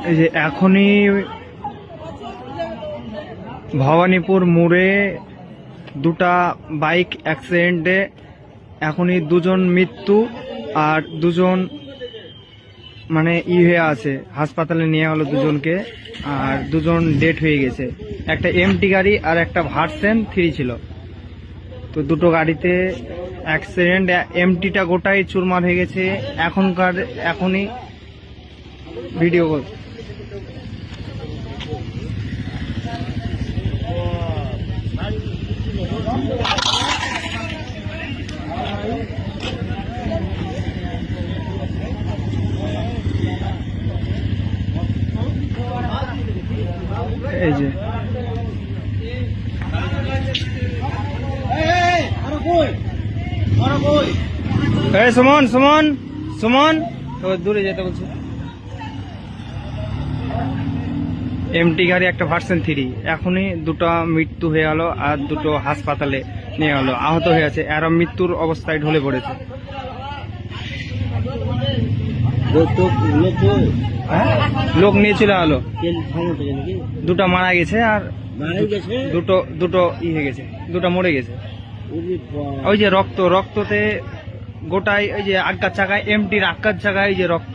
এই যে এখনই ভবানীপুর মোড়ে দুটা বাইক অ্যাক্সিডেন্টে এখনই দুজন মৃত্যু আর দুজন মানে হয়ে আছে, হাসপাতালে নিয়ে হলো দুজনকে, আর দুজন ডেথ হয়ে গেছে। একটা এমটি গাড়ি আর একটা ভার্সন 3 ছিল। তো দুটো গাড়িতে অ্যাক্সিডেন্ট, এমটিটা গোটাই চুরমার হয়ে গেছে। এখনই ভিডিও কল এই যে সুমন সুমন সুমন তো দূরে যেতে বলছে। এমটি গাড়ি একটা ভার্সন 3, এখনই দুটো মৃত্যু হয়ে গেল আর দুটো হাসপাতালে নিয়ে গেল, আহত হয়ে আছে। এরা মৃত্যুর অবস্থায় ঢলে পড়েছে। লোক নিয়ে চলে গেল, দুটো মারা গেছে আর দুটো হয়ে গেছে, দুটো মরে গেছে। ওই যে রক্ততে গোটাই, ওই যে আগ্গার জায়গায়, এমটির আগ্গার জায়গায় এই যে রক্ত।